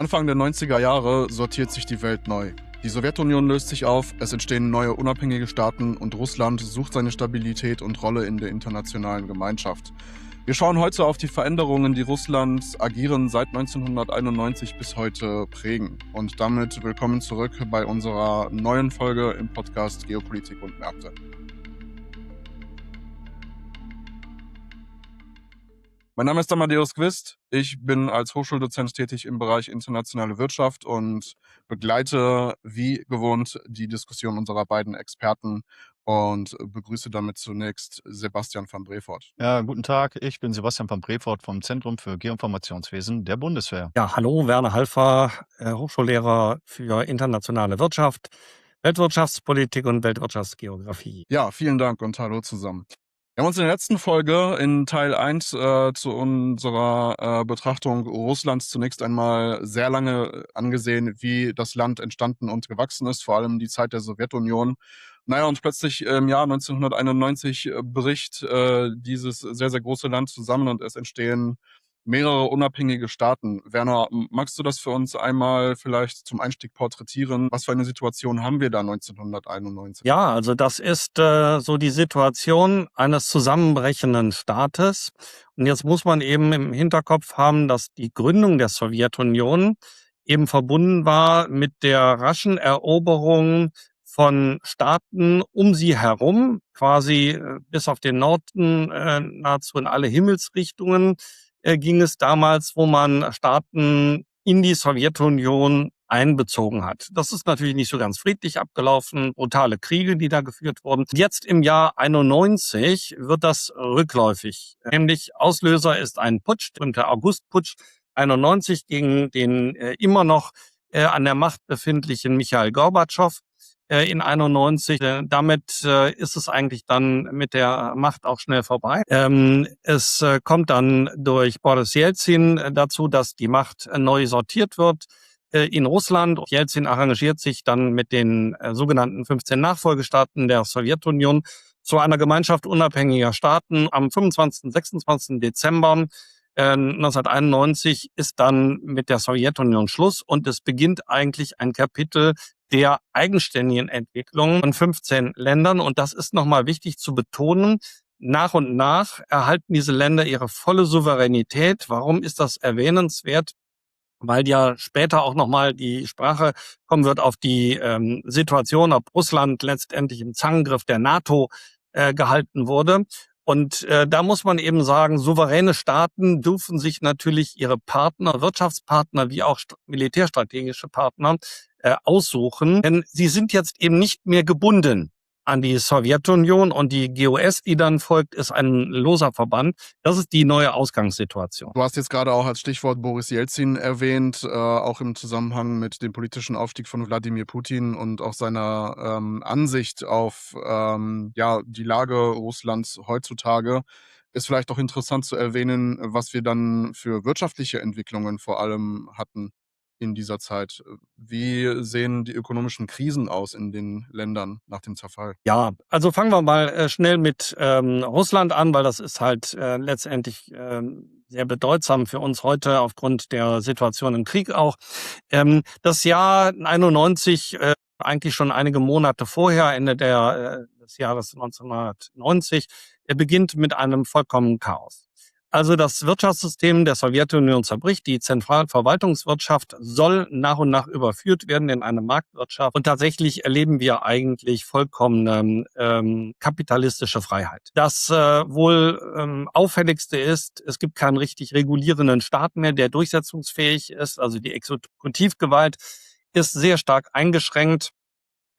Anfang der 90er Jahre sortiert sich die Welt neu. Die Sowjetunion löst sich auf, es entstehen neue unabhängige Staaten und Russland sucht seine Stabilität und Rolle in der internationalen Gemeinschaft. Wir schauen heute auf die Veränderungen, die Russlands Agieren seit 1991 bis heute prägen. Und damit willkommen zurück bei unserer neuen Folge im Podcast Geopolitik und Märkte. Mein Name ist Amadeus Quist. Ich bin als Hochschuldozent tätig im Bereich internationale Wirtschaft und begleite wie gewohnt die Diskussion unserer beiden Experten und begrüße damit zunächst Sebastian van Brevoort. Ja, guten Tag. Ich bin Sebastian van Brevoort vom Zentrum für Geoinformationswesen der Bundeswehr. Ja, hallo, Werner Halfer, Hochschullehrer für internationale Wirtschaft, Weltwirtschaftspolitik und Weltwirtschaftsgeografie. Ja, vielen Dank und hallo zusammen. Wir haben uns in der letzten Folge in Teil 1 zu unserer Betrachtung Russlands zunächst einmal sehr lange angesehen, wie das Land entstanden und gewachsen ist, vor allem die Zeit der Sowjetunion. Naja, und plötzlich im Jahr 1991 bricht dieses sehr, sehr große Land zusammen und es entstehen mehrere unabhängige Staaten. Werner, magst du das für uns einmal vielleicht zum Einstieg porträtieren? Was für eine Situation haben wir da 1991? Ja, also das ist so die Situation eines zusammenbrechenden Staates. Und jetzt muss man eben im Hinterkopf haben, dass die Gründung der Sowjetunion eben verbunden war mit der raschen Eroberung von Staaten um sie herum, quasi bis auf den Norden, nahezu in alle Himmelsrichtungen ging es damals, wo man Staaten in die Sowjetunion einbezogen hat. Das ist natürlich nicht so ganz friedlich abgelaufen, brutale Kriege, die da geführt wurden. Jetzt im Jahr 91 wird das rückläufig. Nämlich Auslöser ist ein Putsch, der Augustputsch 91 gegen den immer noch an der Macht befindlichen Michail Gorbatschow in 91. Damit ist es eigentlich dann mit der Macht auch schnell vorbei. Es kommt dann durch Boris Jelzin dazu, dass die Macht neu sortiert wird in Russland. Jelzin arrangiert sich dann mit den sogenannten 15 Nachfolgestaaten der Sowjetunion zu einer Gemeinschaft unabhängiger Staaten. Am 25. 26. Dezember 1991 ist dann mit der Sowjetunion Schluss und es beginnt eigentlich ein Kapitel der eigenständigen Entwicklung von 15 Ländern. Und das ist nochmal wichtig zu betonen. Nach und nach erhalten diese Länder ihre volle Souveränität. Warum ist das erwähnenswert? Weil ja später auch nochmal die Sprache kommen wird auf die Situation, ob Russland letztendlich im Zangengriff der NATO gehalten wurde. Und da muss man eben sagen, souveräne Staaten dürfen sich natürlich ihre Partner, Wirtschaftspartner wie auch militärstrategische Partner aussuchen. Denn sie sind jetzt eben nicht mehr gebunden an die Sowjetunion und die GOS, die dann folgt, ist ein loser Verband. Das ist die neue Ausgangssituation. Du hast jetzt gerade auch als Stichwort Boris Jelzin erwähnt, auch im Zusammenhang mit dem politischen Aufstieg von Wladimir Putin und auch seiner Ansicht auf die Lage Russlands heutzutage. Ist vielleicht auch interessant zu erwähnen, was wir dann für wirtschaftliche Entwicklungen vor allem hatten in dieser Zeit. Wie sehen die ökonomischen Krisen aus in den Ländern nach dem Zerfall? Ja, also fangen wir mal schnell mit Russland an, weil das ist halt letztendlich sehr bedeutsam für uns heute aufgrund der Situation im Krieg auch. Das Jahr 91, eigentlich schon einige Monate vorher, Ende des Jahres 1990, beginnt mit einem vollkommenen Chaos. Also das Wirtschaftssystem der Sowjetunion zerbricht, die Zentralverwaltungswirtschaft soll nach und nach überführt werden in eine Marktwirtschaft und tatsächlich erleben wir eigentlich vollkommene kapitalistische Freiheit. Das wohl auffälligste ist, es gibt keinen richtig regulierenden Staat mehr, der durchsetzungsfähig ist, also die Exekutivgewalt ist sehr stark eingeschränkt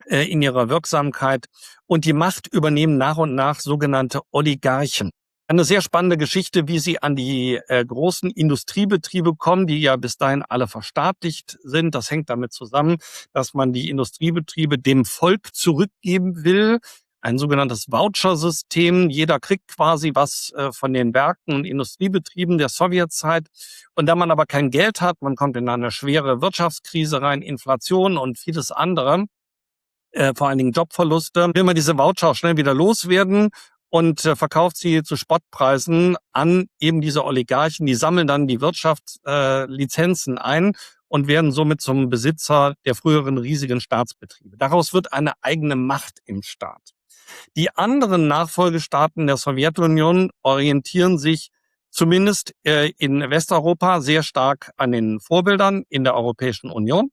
in ihrer Wirksamkeit und die Macht übernehmen nach und nach sogenannte Oligarchen. Eine sehr spannende Geschichte, wie sie an die großen Industriebetriebe kommen, die ja bis dahin alle verstaatlicht sind. Das hängt damit zusammen, dass man die Industriebetriebe dem Volk zurückgeben will. Ein sogenanntes Vouchersystem. Jeder kriegt quasi was von den Werken und Industriebetrieben der Sowjetzeit. Und da man aber kein Geld hat, man kommt in eine schwere Wirtschaftskrise rein, Inflation und vieles andere, vor allen Dingen Jobverluste, will man diese Voucher schnell wieder loswerden und verkauft sie zu Spottpreisen an eben diese Oligarchen. Die sammeln dann die Wirtschaftslizenzen ein und werden somit zum Besitzer der früheren riesigen Staatsbetriebe. Daraus wird eine eigene Macht im Staat. Die anderen Nachfolgestaaten der Sowjetunion orientieren sich zumindest in Westeuropa sehr stark an den Vorbildern in der Europäischen Union.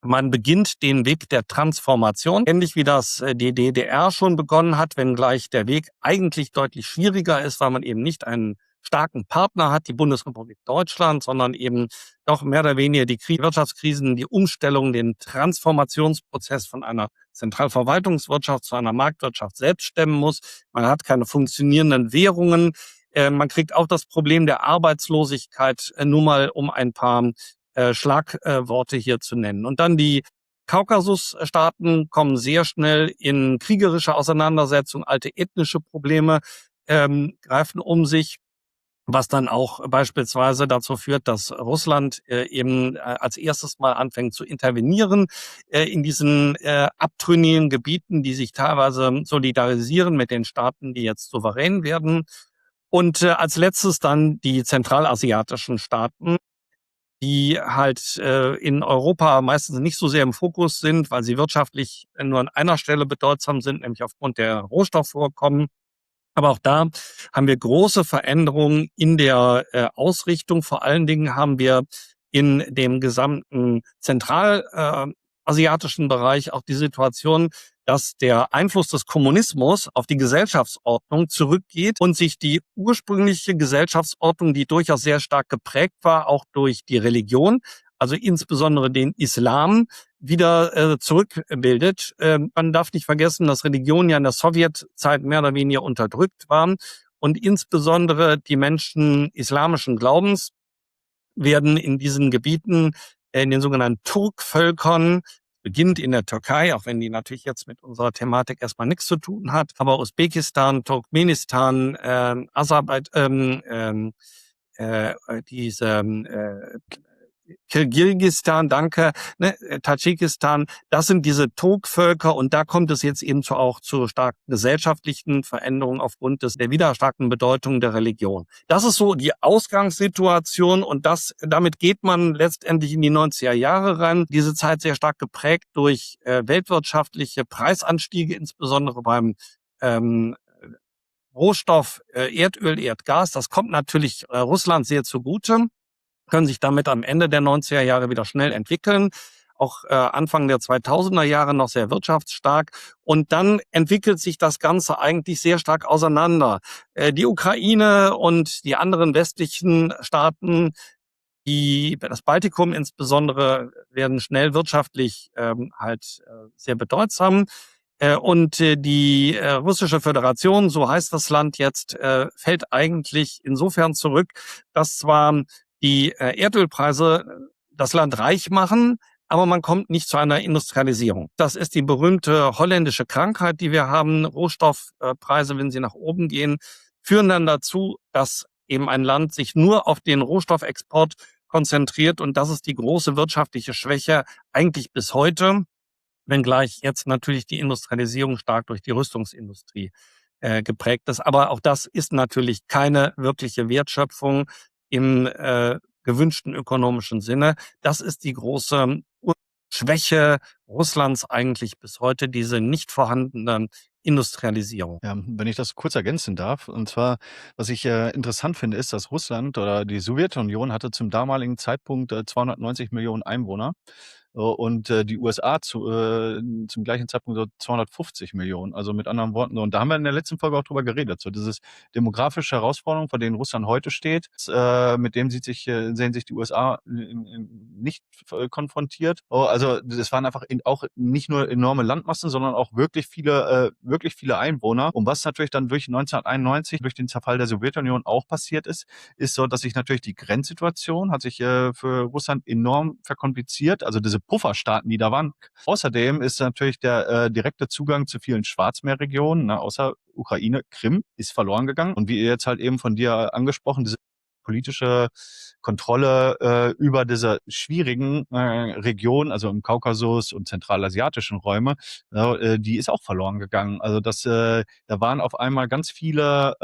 Man beginnt den Weg der Transformation, ähnlich wie das die DDR schon begonnen hat, wenngleich der Weg eigentlich deutlich schwieriger ist, weil man eben nicht einen starken Partner hat, die Bundesrepublik Deutschland, sondern eben doch mehr oder weniger die Wirtschaftskrisen, die Umstellung, den Transformationsprozess von einer Zentralverwaltungswirtschaft zu einer Marktwirtschaft selbst stemmen muss. Man hat keine funktionierenden Währungen. Man kriegt auch das Problem der Arbeitslosigkeit, nur mal um ein paar Schlagworte hier zu nennen. Und dann die Kaukasusstaaten kommen sehr schnell in kriegerische Auseinandersetzungen, alte ethnische Probleme greifen um sich, was dann auch beispielsweise dazu führt, dass Russland eben als erstes mal anfängt zu intervenieren in diesen abtrünnigen Gebieten, die sich teilweise solidarisieren mit den Staaten, die jetzt souverän werden. Und als letztes dann die zentralasiatischen Staaten, die halt in Europa meistens nicht so sehr im Fokus sind, weil sie wirtschaftlich nur an einer Stelle bedeutsam sind, nämlich aufgrund der Rohstoffvorkommen. Aber auch da haben wir große Veränderungen in der Ausrichtung. Vor allen Dingen haben wir in dem gesamten zentralasiatischen Bereich auch die Situation, dass der Einfluss des Kommunismus auf die Gesellschaftsordnung zurückgeht und sich die ursprüngliche Gesellschaftsordnung, die durchaus sehr stark geprägt war, auch durch die Religion, also insbesondere den Islam, wieder zurückbildet. Man darf nicht vergessen, dass Religionen ja in der Sowjetzeit mehr oder weniger unterdrückt waren und insbesondere die Menschen islamischen Glaubens werden in diesen Gebieten, in den sogenannten Turkvölkern, beginnt in der Türkei, auch wenn die natürlich jetzt mit unserer Thematik erstmal nichts zu tun hat, aber Usbekistan, Turkmenistan, Kirgisistan, danke, ne, Tadschikistan, das sind diese Turkvölker und da kommt es jetzt eben auch zu stark gesellschaftlichen Veränderungen aufgrund der wieder starken Bedeutung der Religion. Das ist so die Ausgangssituation und damit geht man letztendlich in die 90er Jahre rein. Diese Zeit sehr stark geprägt durch weltwirtschaftliche Preisanstiege, insbesondere beim Rohstoff Erdöl, Erdgas. Das kommt natürlich Russland sehr zugute, können sich damit am Ende der 90er Jahre wieder schnell entwickeln, auch Anfang der 2000er Jahre noch sehr wirtschaftsstark. Und dann entwickelt sich das Ganze eigentlich sehr stark auseinander. Die Ukraine und die anderen westlichen Staaten, das Baltikum insbesondere, werden schnell wirtschaftlich sehr bedeutsam. Und die Russische Föderation, so heißt das Land jetzt, fällt eigentlich insofern zurück, dass zwar die Erdölpreise das Land reich machen, aber man kommt nicht zu einer Industrialisierung. Das ist die berühmte holländische Krankheit, die wir haben. Rohstoffpreise, wenn sie nach oben gehen, führen dann dazu, dass eben ein Land sich nur auf den Rohstoffexport konzentriert. Und das ist die große wirtschaftliche Schwäche eigentlich bis heute, wenngleich jetzt natürlich die Industrialisierung stark durch die Rüstungsindustrie geprägt ist. Aber auch das ist natürlich keine wirkliche Wertschöpfung im gewünschten ökonomischen Sinne. Das ist die große Schwäche Russlands eigentlich bis heute, diese nicht vorhandene Industrialisierung. Ja, wenn ich das kurz ergänzen darf, und zwar, was ich interessant finde, ist, dass Russland oder die Sowjetunion hatte zum damaligen Zeitpunkt 290 Millionen Einwohner und die USA zum gleichen Zeitpunkt so 250 Millionen. Also mit anderen Worten, und da haben wir in der letzten Folge auch drüber geredet, so dieses demografische Herausforderung, vor denen Russland heute steht, mit dem sehen sich die USA nicht konfrontiert. Also das waren einfach auch nicht nur enorme Landmassen, sondern auch wirklich viele Einwohner. Und was natürlich dann durch 1991, durch den Zerfall der Sowjetunion auch passiert ist so, dass sich natürlich die Grenzsituation hat sich für Russland enorm verkompliziert. Also diese Pufferstaaten, die da waren. Außerdem ist natürlich der direkte Zugang zu vielen Schwarzmeerregionen, außer Ukraine, Krim, ist verloren gegangen. Und wie jetzt halt eben von dir angesprochen, diese politische Kontrolle über diese schwierigen Regionen, also im Kaukasus und zentralasiatischen Räume, die ist auch verloren gegangen. Also da waren auf einmal ganz viele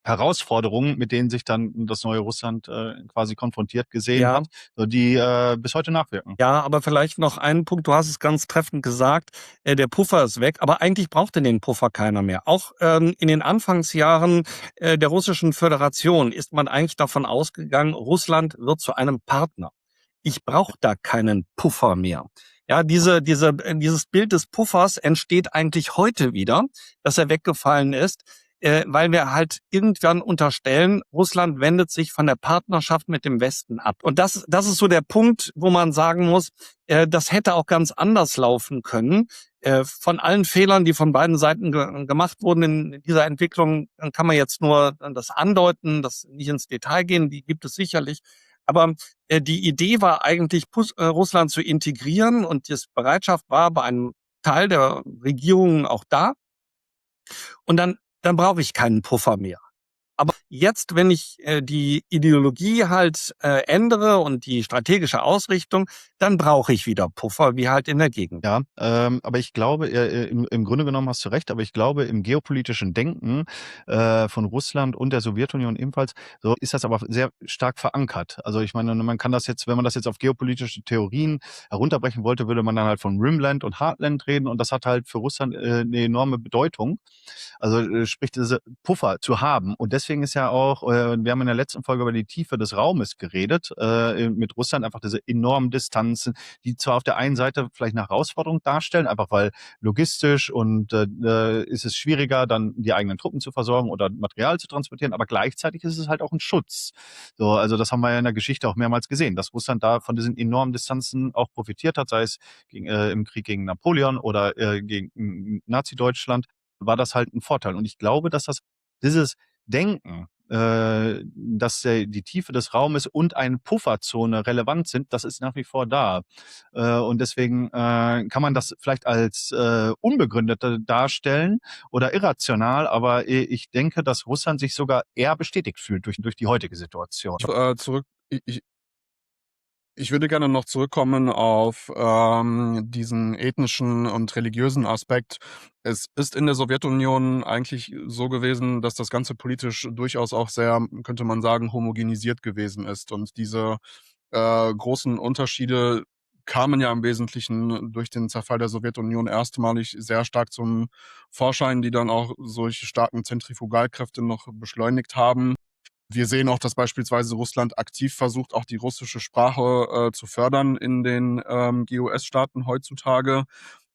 Herausforderungen, mit denen sich dann das neue Russland quasi konfrontiert gesehen Ja. hat, so die bis heute nachwirken. Ja, aber vielleicht noch einen Punkt. Du hast es ganz treffend gesagt. Der Puffer ist weg, aber eigentlich brauchte den Puffer keiner mehr. Auch in den Anfangsjahren der Russischen Föderation ist man eigentlich davon ausgegangen, Russland wird zu einem Partner. Ich brauche da keinen Puffer mehr. Ja, dieses Bild des Puffers entsteht eigentlich heute wieder, dass er weggefallen ist, weil wir halt irgendwann unterstellen, Russland wendet sich von der Partnerschaft mit dem Westen ab. Und das ist so der Punkt, wo man sagen muss, das hätte auch ganz anders laufen können. Von allen Fehlern, die von beiden Seiten gemacht wurden in dieser Entwicklung, dann kann man jetzt nur das andeuten, das nicht ins Detail gehen, die gibt es sicherlich. Aber die Idee war eigentlich, Russland zu integrieren, und die Bereitschaft war bei einem Teil der Regierungen auch da. Und dann brauche ich keinen Puffer mehr. Aber jetzt, wenn ich die Ideologie halt ändere und die strategische Ausrichtung, dann brauche ich wieder Puffer, wie halt in der Gegend. Ja, aber ich glaube, im Grunde genommen hast du recht, aber ich glaube, im geopolitischen Denken von Russland und der Sowjetunion ebenfalls, so ist das aber sehr stark verankert. Also ich meine, man kann das jetzt, wenn man das jetzt auf geopolitische Theorien herunterbrechen wollte, würde man dann halt von Rimland und Heartland reden, und das hat halt für Russland eine enorme Bedeutung. Also sprich, diese Puffer zu haben. Und deswegen ist ja auch, wir haben in der letzten Folge über die Tiefe des Raumes geredet, mit Russland, einfach diese enormen Distanzen, die zwar auf der einen Seite vielleicht eine Herausforderung darstellen, einfach weil logistisch und ist es schwieriger, dann die eigenen Truppen zu versorgen oder Material zu transportieren, aber gleichzeitig ist es halt auch ein Schutz. So, also das haben wir ja in der Geschichte auch mehrmals gesehen, dass Russland da von diesen enormen Distanzen auch profitiert hat, sei es im Krieg gegen Napoleon oder gegen Nazi-Deutschland, war das halt ein Vorteil. Und ich glaube, dass dieses Denken, dass die Tiefe des Raumes und eine Pufferzone relevant sind, das ist nach wie vor da. Und deswegen kann man das vielleicht als unbegründet darstellen oder irrational, aber ich denke, dass Russland sich sogar eher bestätigt fühlt durch die heutige Situation. Ich würde gerne noch zurückkommen auf diesen ethnischen und religiösen Aspekt. Es ist in der Sowjetunion eigentlich so gewesen, dass das Ganze politisch durchaus auch sehr, könnte man sagen, homogenisiert gewesen ist. Und diese großen Unterschiede kamen ja im Wesentlichen durch den Zerfall der Sowjetunion erstmalig sehr stark zum Vorschein, die dann auch solche starken Zentrifugalkräfte noch beschleunigt haben. Wir sehen auch, dass beispielsweise Russland aktiv versucht, auch die russische Sprache zu fördern in den GOS-Staaten heutzutage.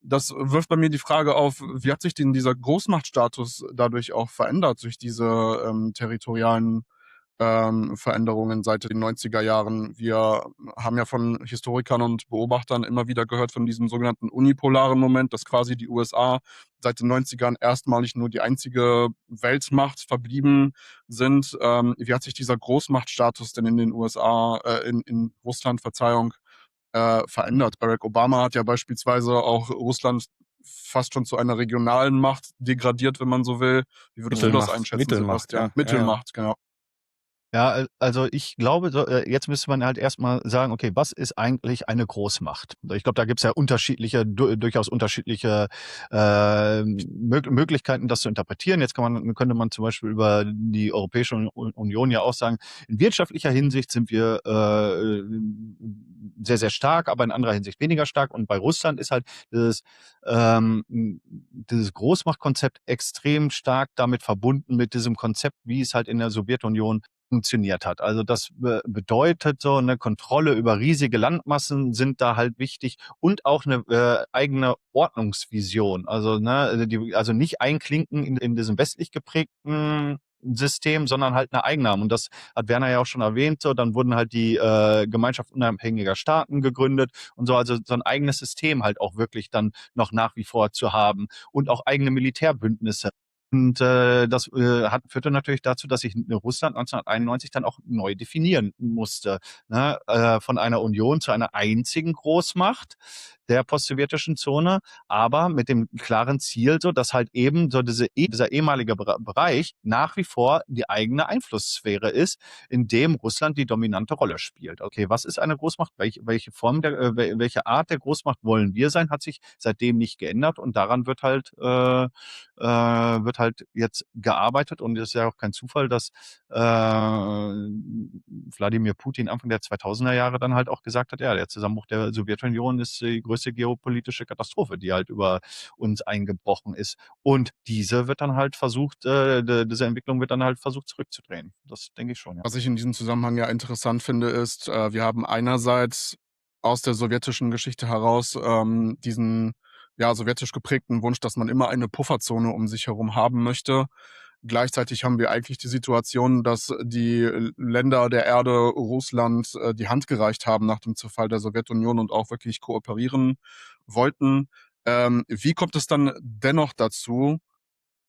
Das wirft bei mir die Frage auf, wie hat sich denn dieser Großmachtstatus dadurch auch verändert, durch diese territorialen Veränderungen seit den 90er Jahren? Wir haben ja von Historikern und Beobachtern immer wieder gehört von diesem sogenannten unipolaren Moment, dass quasi die USA seit den 90ern erstmalig nur die einzige Weltmacht verblieben sind. Wie hat sich dieser Großmachtstatus denn in den USA, in Russland, Verzeihung, verändert? Barack Obama hat ja beispielsweise auch Russland fast schon zu einer regionalen Macht degradiert, wenn man so will. Wie würdest du das einschätzen, Mittelmacht, Sebastian? ja. Mittelmacht, genau. Ja, also ich glaube, jetzt müsste man halt erstmal sagen, okay, was ist eigentlich eine Großmacht? Ich glaube, da gibt's ja durchaus unterschiedliche Möglichkeiten, das zu interpretieren. Jetzt könnte man zum Beispiel über die Europäische Union ja auch sagen, in wirtschaftlicher Hinsicht sind wir sehr, sehr stark, aber in anderer Hinsicht weniger stark. Und bei Russland ist halt dieses Großmachtkonzept extrem stark damit verbunden mit diesem Konzept, wie es halt in der Sowjetunion funktioniert hat. Also das bedeutet, so eine Kontrolle über riesige Landmassen sind da halt wichtig, und auch eine eigene Ordnungsvision. Also also nicht einklinken in diesem westlich geprägten System, sondern halt eine eigene haben. Und das hat Werner ja auch schon erwähnt. So, dann wurden halt die Gemeinschaft unabhängiger Staaten gegründet und so. Also so ein eigenes System halt auch wirklich dann noch nach wie vor zu haben, und auch eigene Militärbündnisse. Und das führte natürlich dazu, dass sich Russland 1991 dann auch neu definieren musste. Ne? Von einer Union zu einer einzigen Großmacht der postsowjetischen Zone, aber mit dem klaren Ziel, so dass halt eben so dieser ehemalige Bereich nach wie vor die eigene Einflusssphäre ist, in dem Russland die dominante Rolle spielt. Okay, was ist eine Großmacht? Welche Form welche Art der Großmacht wollen wir sein, hat sich seitdem nicht geändert, und daran wird halt halt jetzt gearbeitet und es ist ja auch kein Zufall, dass Wladimir Putin Anfang der 2000er Jahre dann halt auch gesagt hat, ja, der Zusammenbruch der Sowjetunion ist die größte geopolitische Katastrophe, die halt über uns eingebrochen ist. Und diese Entwicklung wird dann halt versucht zurückzudrehen. Das denke ich schon, ja. Was ich in diesem Zusammenhang ja interessant finde, ist, wir haben einerseits aus der sowjetischen Geschichte heraus diesen sowjetisch geprägten Wunsch, dass man immer eine Pufferzone um sich herum haben möchte. Gleichzeitig haben wir eigentlich die Situation, dass die Länder der Erde Russland die Hand gereicht haben nach dem Zerfall der Sowjetunion und auch wirklich kooperieren wollten. Wie kommt es dann dennoch dazu,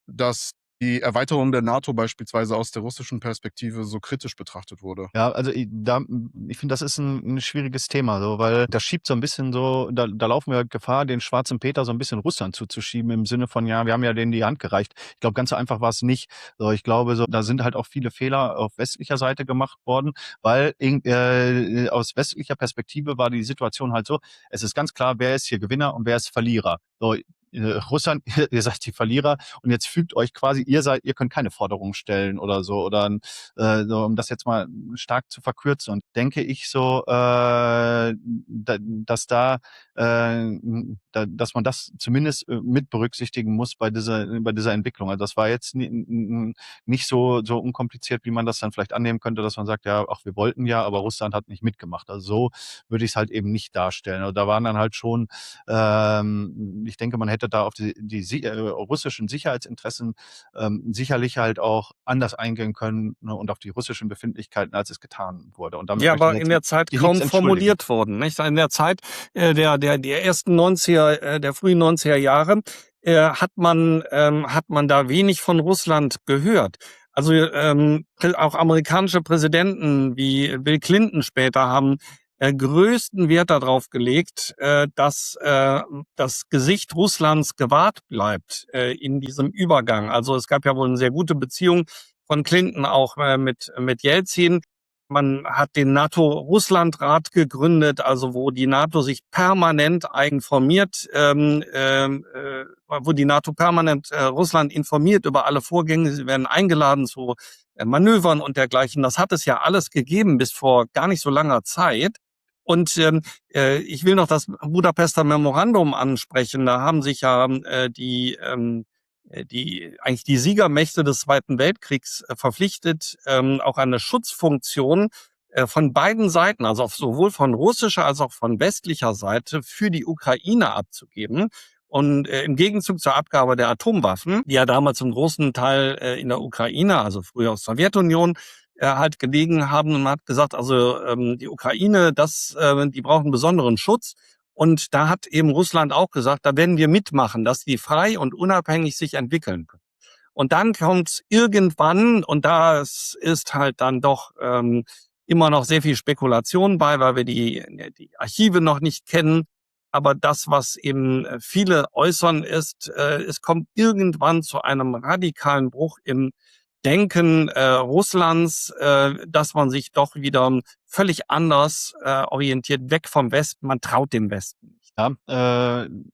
dass die Erweiterung der NATO beispielsweise aus der russischen Perspektive so kritisch betrachtet wurde? Ja, also ich finde, das ist ein schwieriges Thema, so, weil das schiebt so ein bisschen so, da laufen wir halt Gefahr, den schwarzen Peter so ein bisschen Russland zuzuschieben im Sinne von, ja, wir haben ja denen die Hand gereicht. Ich glaube, ganz so einfach war es nicht. So, ich glaube, so, da sind halt auch viele Fehler auf westlicher Seite gemacht worden, weil aus westlicher Perspektive war die Situation halt so, es ist ganz klar, wer ist hier Gewinner und wer ist Verlierer. So, Russland, ihr seid die Verlierer und jetzt fügt euch quasi, ihr könnt keine Forderungen stellen oder so, oder so, um das jetzt mal stark zu verkürzen. Und denke ich so, dass man das zumindest mit berücksichtigen muss bei dieser Entwicklung. Also das war jetzt nicht so unkompliziert, wie man das dann vielleicht annehmen könnte, dass man sagt, ja, ach, wir wollten ja, aber Russland hat nicht mitgemacht. Also so würde ich es halt eben nicht darstellen. Also da waren dann halt schon, ich denke, man hätte da auf die russischen Sicherheitsinteressen sicherlich halt auch anders eingehen können, ne, und auf die russischen Befindlichkeiten, als es getan wurde. Und damit Ja, aber in der Zeit kaum formuliert worden, nicht? In der Zeit der ersten 90er, der frühen 90er Jahre hat man da wenig von Russland gehört. Also auch amerikanische Präsidenten wie Bill Clinton später haben größten Wert darauf gelegt, dass das Gesicht Russlands gewahrt bleibt in diesem Übergang. Also es gab ja wohl eine sehr gute Beziehung von Clinton auch mit Jelzin. Man hat den NATO-Russland-Rat gegründet, also wo die NATO sich permanent informiert, wo die NATO permanent Russland informiert über alle Vorgänge. Sie werden eingeladen zu Manövern und dergleichen. Das hat es ja alles gegeben bis vor gar nicht so langer Zeit. Und ich will noch das Budapester Memorandum ansprechen. Da haben sich ja eigentlich die Siegermächte des Zweiten Weltkriegs verpflichtet, auch eine Schutzfunktion von beiden Seiten, also sowohl von russischer als auch von westlicher Seite, für die Ukraine abzugeben. Und im Gegenzug zur Abgabe der Atomwaffen, die ja damals zum großen Teil in der Ukraine, also früher aus der Sowjetunion, halt gelegen haben, und man hat gesagt, also die Ukraine, die brauchen besonderen Schutz. Und da hat eben Russland auch gesagt, da werden wir mitmachen, dass die frei und unabhängig sich entwickeln können. Und dann kommt irgendwann, und das ist halt dann doch immer noch sehr viel Spekulation bei, weil wir die Archive noch nicht kennen. Aber das, was eben viele äußern, ist, es kommt irgendwann zu einem radikalen Bruch im Denken Russlands, dass man sich doch wieder völlig anders orientiert, weg vom Westen. Man traut dem Westen nicht. Ja,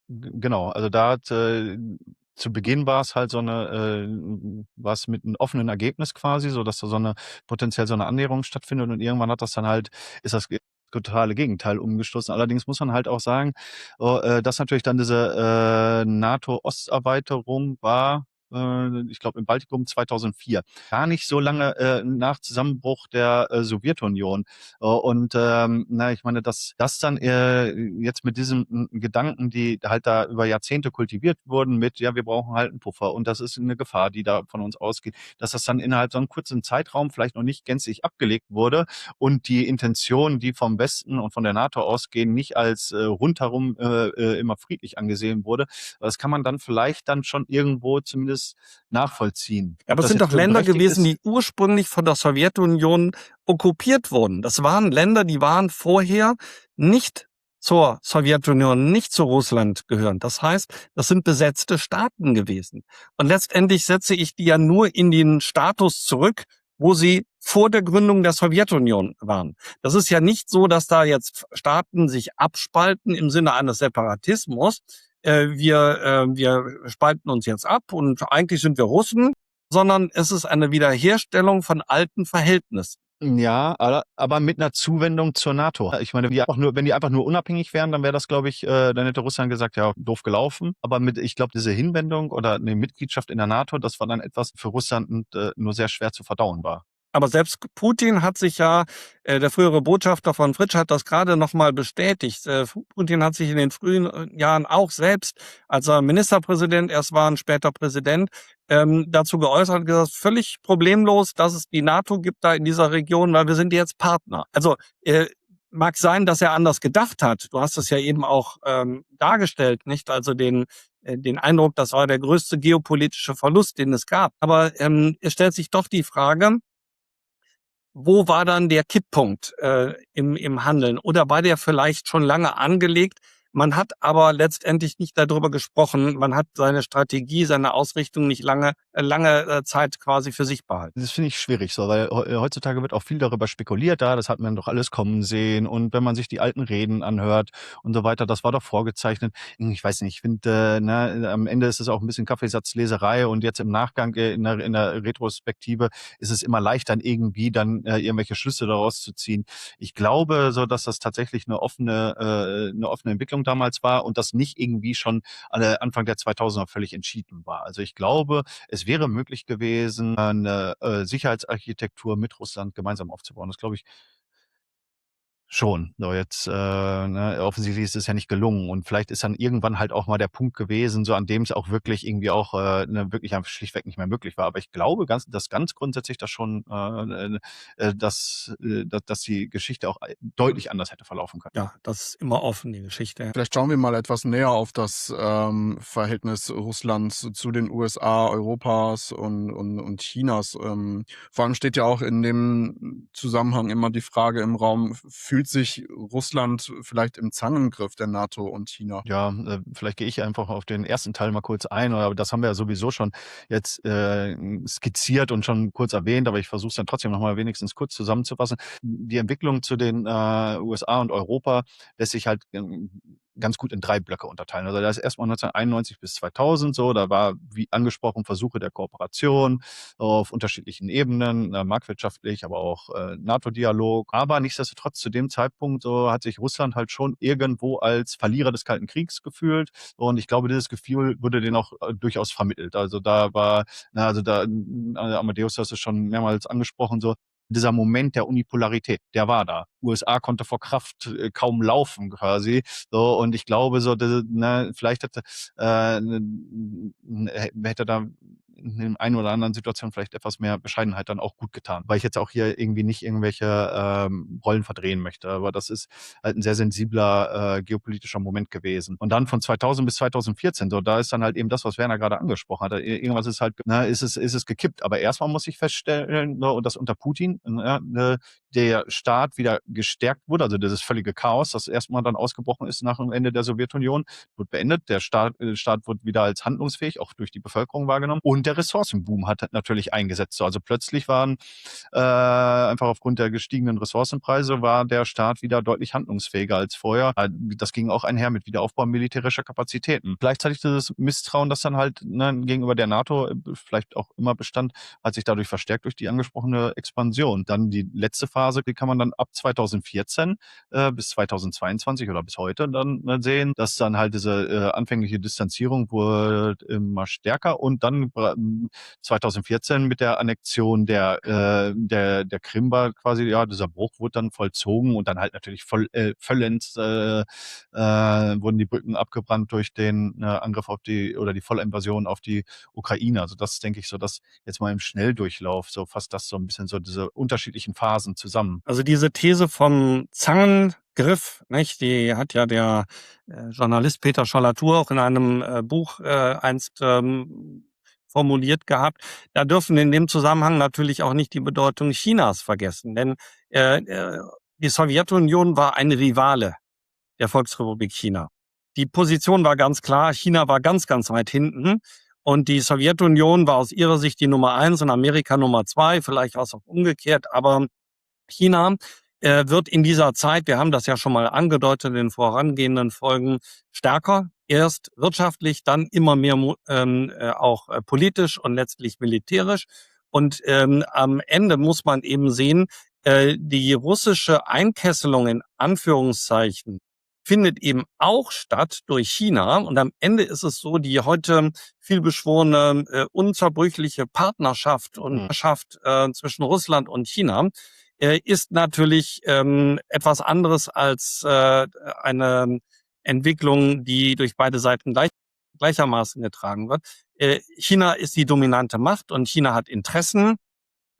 genau. Also da hat zu Beginn war es halt was mit einem offenen Ergebnis quasi, so dass da potenziell so eine Annäherung stattfindet, und irgendwann ist das totale Gegenteil umgestoßen. Allerdings muss man halt auch sagen, dass natürlich dann diese NATO-Osterweiterung war, ich glaube im Baltikum 2004, gar nicht so lange nach Zusammenbruch der Sowjetunion. Und ich meine, dass das dann jetzt mit diesen Gedanken, die halt da über Jahrzehnte kultiviert wurden, mit, ja, wir brauchen halt einen Puffer und das ist eine Gefahr, die da von uns ausgeht, dass das dann innerhalb so einem kurzen Zeitraum vielleicht noch nicht gänzlich abgelegt wurde und die Intentionen, die vom Westen und von der NATO ausgehen, nicht als rundherum immer friedlich angesehen wurde. Das kann man dann vielleicht dann schon irgendwo zumindest nachvollziehen. Ja, aber es sind doch Länder gewesen, die ursprünglich von der Sowjetunion okkupiert wurden. Das waren Länder, die waren vorher nicht zur Sowjetunion, nicht zu Russland gehören. Das heißt, das sind besetzte Staaten gewesen. Und letztendlich setze ich die ja nur in den Status zurück, wo sie vor der Gründung der Sowjetunion waren. Das ist ja nicht so, dass da jetzt Staaten sich abspalten im Sinne eines Separatismus. wir spalten uns jetzt ab und eigentlich sind wir Russen, sondern es ist eine Wiederherstellung von alten Verhältnissen. Ja, aber mit einer Zuwendung zur NATO. Ich meine, wenn die einfach nur unabhängig wären, dann wäre das, glaube ich, dann hätte Russland gesagt, ja, doof gelaufen. Aber ich glaube, diese Hinwendung oder eine Mitgliedschaft in der NATO, das war dann etwas für Russland nur sehr schwer zu verdauen war. Aber selbst Putin hat sich ja, der frühere Botschafter von Fritsch hat das gerade noch mal bestätigt. Putin hat sich in den frühen Jahren auch selbst, als er Ministerpräsident erst war und später Präsident, dazu geäußert, gesagt, völlig problemlos, dass es die NATO gibt da in dieser Region, weil wir sind jetzt Partner. Also mag sein, dass er anders gedacht hat. Du hast es ja eben auch dargestellt, nicht? Also den Eindruck, das war der größte geopolitische Verlust, den es gab. Aber es stellt sich doch die Frage, wo war dann der Kipppunkt im Handeln? Oder war der vielleicht schon lange angelegt? Man hat aber letztendlich nicht darüber gesprochen. Man hat seine Strategie, seine Ausrichtung nicht lange Zeit quasi für sich behalten. Das finde ich schwierig so, weil heutzutage wird auch viel darüber spekuliert, das hat man doch alles kommen sehen. Und wenn man sich die alten Reden anhört und so weiter, das war doch vorgezeichnet. Ich weiß nicht, ich finde, am Ende ist es auch ein bisschen Kaffeesatzleserei und jetzt im Nachgang, in der Retrospektive, ist es immer leicht, dann irgendwie irgendwelche Schlüsse daraus zu ziehen. Ich glaube so, dass das tatsächlich eine offene Entwicklung damals war und das nicht irgendwie schon Anfang der 2000er völlig entschieden war. Also ich glaube, es wäre möglich gewesen, eine Sicherheitsarchitektur mit Russland gemeinsam aufzubauen. Das glaube ich schon. So jetzt, offensichtlich ist es ja nicht gelungen und vielleicht ist dann irgendwann halt auch mal der Punkt gewesen, so an dem es auch wirklich irgendwie auch wirklich einfach schlichtweg nicht mehr möglich war. Aber ich glaube dass ganz grundsätzlich das schon, dass die Geschichte auch deutlich anders hätte verlaufen können. Ja, das ist immer offen, die Geschichte. Vielleicht schauen wir mal etwas näher auf das Verhältnis Russlands zu den USA, Europas und Chinas. Vor allem steht ja auch in dem Zusammenhang immer die Frage im Raum, fühlt sich Russland vielleicht im Zangengriff der NATO und China? Ja, vielleicht gehe ich einfach auf den ersten Teil mal kurz ein, aber das haben wir ja sowieso schon jetzt skizziert und schon kurz erwähnt, aber ich versuche es dann trotzdem nochmal wenigstens kurz zusammenzufassen. Die Entwicklung zu den USA und Europa lässt sich halt ganz gut in 3 Blöcke unterteilen. Also da ist erstmal 1991 bis 2000 so, da war, wie angesprochen, Versuche der Kooperation auf unterschiedlichen Ebenen, marktwirtschaftlich, aber auch NATO-Dialog. Aber nichtsdestotrotz zu dem Zeitpunkt so hat sich Russland halt schon irgendwo als Verlierer des Kalten Kriegs gefühlt und ich glaube, dieses Gefühl wurde denen auch durchaus vermittelt. Also da war, Amadeus hast du schon mehrmals angesprochen, so dieser Moment der Unipolarität, der war da. USA konnte vor Kraft kaum laufen quasi. So, und ich glaube, vielleicht hätte da in der einen oder anderen Situation vielleicht etwas mehr Bescheidenheit dann auch gut getan. Weil ich jetzt auch hier irgendwie nicht irgendwelche Rollen verdrehen möchte. Aber das ist halt ein sehr sensibler geopolitischer Moment gewesen. Und dann von 2000 bis 2014, so da ist dann halt eben das, was Werner gerade angesprochen hat. Irgendwas ist halt, ist es gekippt. Aber erstmal muss ich feststellen, und das unter Putin, der Staat wieder gestärkt wurde, also dieses völlige Chaos, das erstmal dann ausgebrochen ist nach dem Ende der Sowjetunion, wird beendet. Der Staat wird wieder als handlungsfähig, auch durch die Bevölkerung wahrgenommen. Und der Ressourcenboom hat natürlich eingesetzt. Also plötzlich waren einfach aufgrund der gestiegenen Ressourcenpreise war der Staat wieder deutlich handlungsfähiger als vorher. Das ging auch einher mit Wiederaufbau militärischer Kapazitäten. Gleichzeitig dieses Misstrauen, das dann halt gegenüber der NATO vielleicht auch immer bestand, hat sich dadurch verstärkt durch die angesprochene Expansion. Dann die letzte Phase, die kann man dann ab 2014 bis 2022 oder bis heute dann sehen, dass dann halt diese anfängliche Distanzierung wurde immer stärker und dann 2014 mit der Annexion der Krim war quasi, ja, dieser Bruch wurde dann vollzogen und dann halt natürlich vollends wurden die Brücken abgebrannt durch den Angriff auf die Vollinvasion auf die Ukraine. Also das denke ich so, dass jetzt mal im Schnelldurchlauf so fasst das so ein bisschen so diese unterschiedlichen Phasen zusammen. Also diese These vom Zangengriff, nicht, die hat ja der Journalist Peter Schollatur auch in einem Buch einst formuliert gehabt. Da dürfen in dem Zusammenhang natürlich auch nicht die Bedeutung Chinas vergessen, denn die Sowjetunion war ein Rivale der Volksrepublik China. Die Position war ganz klar, China war ganz, ganz weit hinten und die Sowjetunion war aus ihrer Sicht die Nummer 1 und Amerika Nummer 2, vielleicht war es auch umgekehrt, aber China wird in dieser Zeit, wir haben das ja schon mal angedeutet in den vorangehenden Folgen, stärker Erst wirtschaftlich, dann immer mehr auch politisch und letztlich militärisch. Und am Ende muss man eben sehen, die russische Einkesselung in Anführungszeichen findet eben auch statt durch China. Und am Ende ist es so, die heute vielbeschworene unzerbrüchliche Partnerschaft und Partnerschaft zwischen Russland und China ist natürlich etwas anderes als eine Entwicklung, die durch beide Seiten gleichermaßen getragen wird. China ist die dominante Macht und China hat Interessen,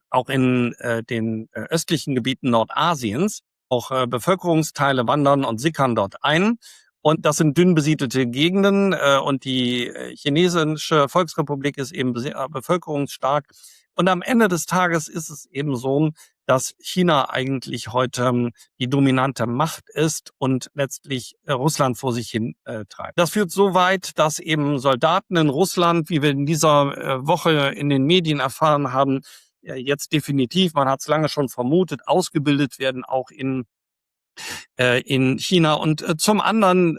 auch in den östlichen Gebieten Nordasiens. Auch Bevölkerungsteile wandern und sickern dort ein. Und das sind dünn besiedelte Gegenden und die chinesische Volksrepublik ist eben sehr bevölkerungsstark. Und am Ende des Tages ist es eben so, dass China eigentlich heute die dominante Macht ist und letztlich Russland vor sich hin treibt. Das führt so weit, dass eben Soldaten in Russland, wie wir in dieser Woche in den Medien erfahren haben, jetzt definitiv, man hat es lange schon vermutet, ausgebildet werden, auch in China und zum anderen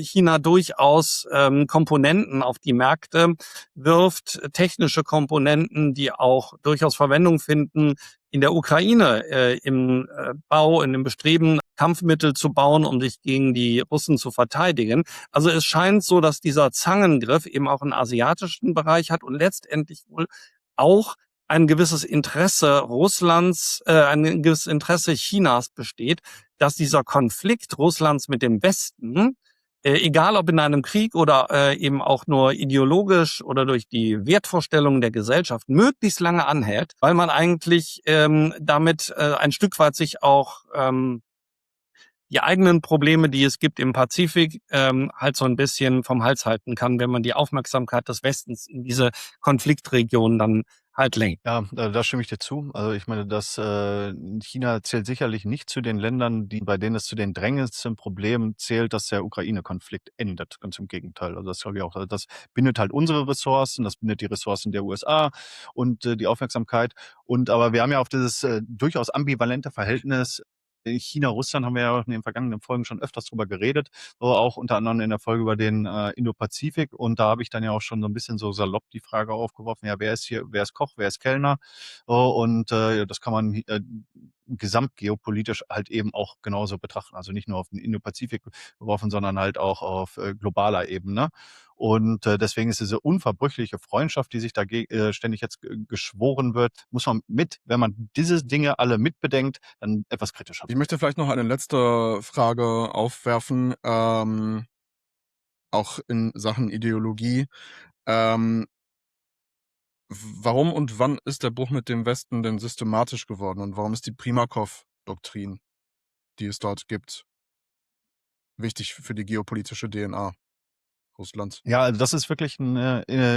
China durchaus Komponenten auf die Märkte wirft, technische Komponenten, die auch durchaus Verwendung finden in der Ukraine im Bau, in dem Bestreben, Kampfmittel zu bauen, um sich gegen die Russen zu verteidigen. Also es scheint so, dass dieser Zangengriff eben auch einen asiatischen Bereich hat und letztendlich wohl auch ein gewisses Interesse Russlands, ein gewisses Interesse Chinas besteht, dass dieser Konflikt Russlands mit dem Westen, egal ob in einem Krieg oder eben auch nur ideologisch oder durch die Wertvorstellungen der Gesellschaft, möglichst lange anhält, weil man eigentlich damit ein Stück weit sich auch die eigenen Probleme, die es gibt im Pazifik, halt so ein bisschen vom Hals halten kann, wenn man die Aufmerksamkeit des Westens in diese Konfliktregion dann halt lenkt. Ja, da stimme ich dir zu. Also ich meine, China zählt sicherlich nicht zu den Ländern, bei denen es zu den drängendsten Problemen zählt, dass der Ukraine-Konflikt endet. Ganz im Gegenteil. Also das glaube ich auch. Also das bindet halt unsere Ressourcen, das bindet die Ressourcen der USA und die Aufmerksamkeit. Aber wir haben ja auch dieses durchaus ambivalente Verhältnis. China-Russland haben wir ja in den vergangenen Folgen schon öfters drüber geredet, so auch unter anderem in der Folge über den Indo-Pazifik. Und da habe ich dann ja auch schon so ein bisschen so salopp die Frage aufgeworfen, ja, wer ist Koch, wer ist Kellner? Das kann man gesamtgeopolitisch halt eben auch genauso betrachten. Also nicht nur auf den Indo-Pazifik geworfen, sondern halt auch auf globaler Ebene. Und deswegen ist diese unverbrüchliche Freundschaft, die sich da ständig jetzt geschworen wird, muss man wenn man diese Dinge alle mitbedenkt, dann etwas kritischer. Ich möchte vielleicht noch eine letzte Frage aufwerfen, auch in Sachen Ideologie. Warum und wann ist der Bruch mit dem Westen denn systematisch geworden und warum ist die Primakow-Doktrin, die es dort gibt, wichtig für die geopolitische DNA Russlands? Ja, also das ist wirklich ein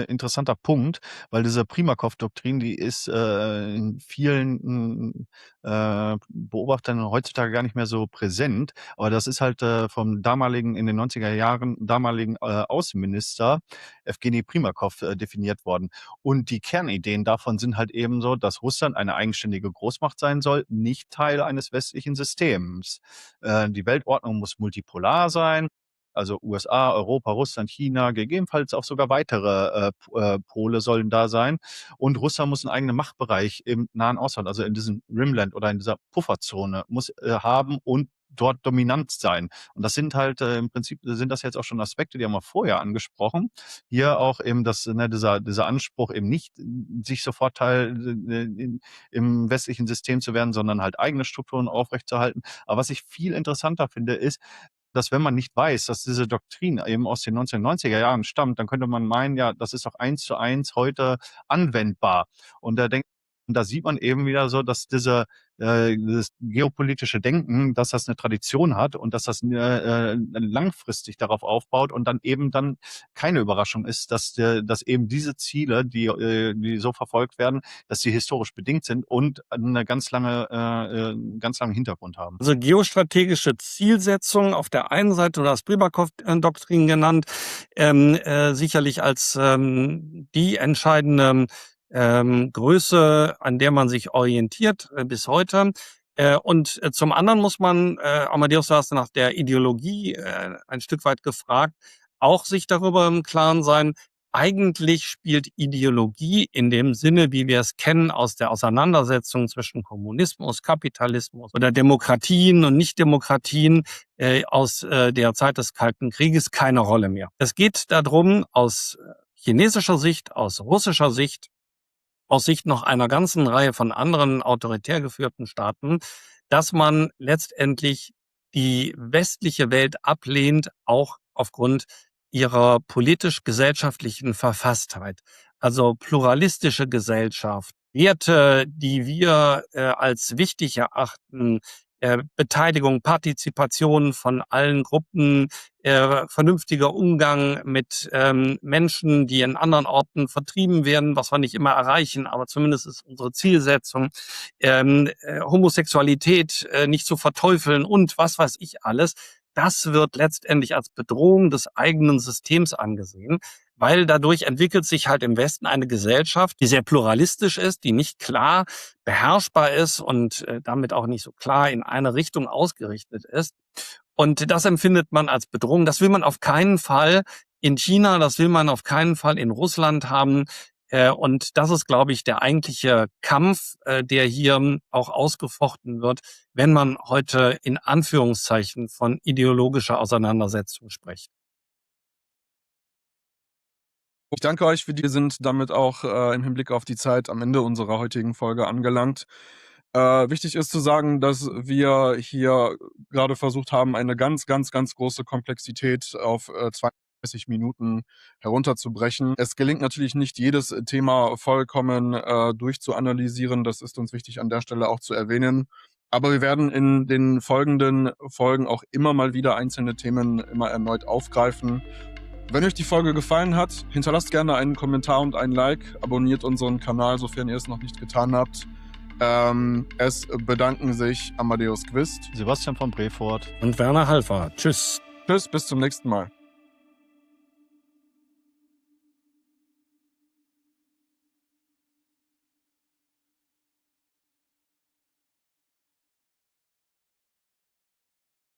interessanter Punkt, weil diese Primakow-Doktrin, die ist in vielen Beobachtern heutzutage gar nicht mehr so präsent. Aber das ist halt vom in den 90er Jahren damaligen Außenminister Evgeny Primakow definiert worden. Und die Kernideen davon sind halt eben so, dass Russland eine eigenständige Großmacht sein soll, nicht Teil eines westlichen Systems. Die Weltordnung muss multipolar sein. Also USA, Europa, Russland, China, gegebenenfalls auch sogar weitere Pole sollen da sein. Und Russland muss einen eigenen Machtbereich im Nahen Ausland, also in diesem Rimland oder in dieser Pufferzone, muss haben und dort dominant sein. Und das sind halt im Prinzip sind das jetzt auch schon Aspekte, die haben wir vorher angesprochen. Hier auch eben dieser Anspruch eben nicht, sich sofort Teil im westlichen System zu werden, sondern halt eigene Strukturen aufrechtzuerhalten. Aber was ich viel interessanter finde, ist, dass wenn man nicht weiß, dass diese Doktrin eben aus den 1990er Jahren stammt, dann könnte man meinen, ja, das ist doch 1:1 heute anwendbar. Und da sieht man eben wieder so, dass dieses geopolitische Denken, dass das eine Tradition hat und dass das langfristig darauf aufbaut und dann keine Überraschung ist, dass eben diese Ziele, die so verfolgt werden, dass sie historisch bedingt sind und einen ganz langen Hintergrund haben. Also geostrategische Zielsetzung auf der einen Seite oder das Primakow-Doktrin genannt, sicherlich als die entscheidende Größe, an der man sich orientiert bis heute. Und zum anderen muss man, Amadeus, du hast nach der Ideologie ein Stück weit gefragt. auch sich darüber im Klaren sein, eigentlich spielt Ideologie in dem Sinne, wie wir es kennen aus der Auseinandersetzung zwischen Kommunismus, Kapitalismus oder Demokratien und Nichtdemokratien aus der Zeit des Kalten Krieges keine Rolle mehr. Es geht darum, aus chinesischer Sicht, aus russischer Sicht, aus Sicht noch einer ganzen Reihe von anderen autoritär geführten Staaten, dass man letztendlich die westliche Welt ablehnt, auch aufgrund ihrer politisch-gesellschaftlichen Verfasstheit. Also pluralistische Gesellschaft, Werte, die wir als wichtig erachten, Beteiligung, Partizipation von allen Gruppen, vernünftiger Umgang mit Menschen, die in anderen Orten vertrieben werden, was wir nicht immer erreichen, aber zumindest ist unsere Zielsetzung, Homosexualität nicht zu verteufeln und was weiß ich alles. Das wird letztendlich als Bedrohung des eigenen Systems angesehen, weil dadurch entwickelt sich halt im Westen eine Gesellschaft, die sehr pluralistisch ist, die nicht klar beherrschbar ist und damit auch nicht so klar in eine Richtung ausgerichtet ist. Und das empfindet man als Bedrohung. Das will man auf keinen Fall in China, das will man auf keinen Fall in Russland haben. Und das ist, glaube ich, der eigentliche Kampf, der hier auch ausgefochten wird, wenn man heute in Anführungszeichen von ideologischer Auseinandersetzung spricht. Ich danke euch wir sind damit auch im Hinblick auf die Zeit am Ende unserer heutigen Folge angelangt. Wichtig ist zu sagen, dass wir hier gerade versucht haben, eine ganz, ganz, ganz große Komplexität auf 32 Minuten herunterzubrechen. Es gelingt natürlich nicht, jedes Thema vollkommen durchzuanalysieren. Das ist uns wichtig an der Stelle auch zu erwähnen. Aber wir werden in den folgenden Folgen auch immer mal wieder einzelne Themen immer erneut aufgreifen. Wenn euch die Folge gefallen hat, hinterlasst gerne einen Kommentar und ein Like. Abonniert unseren Kanal, sofern ihr es noch nicht getan habt. Es bedanken sich Amadeus Quist, Sebastian von Brefort und Werner Halfer. Tschüss. Tschüss, bis zum nächsten Mal.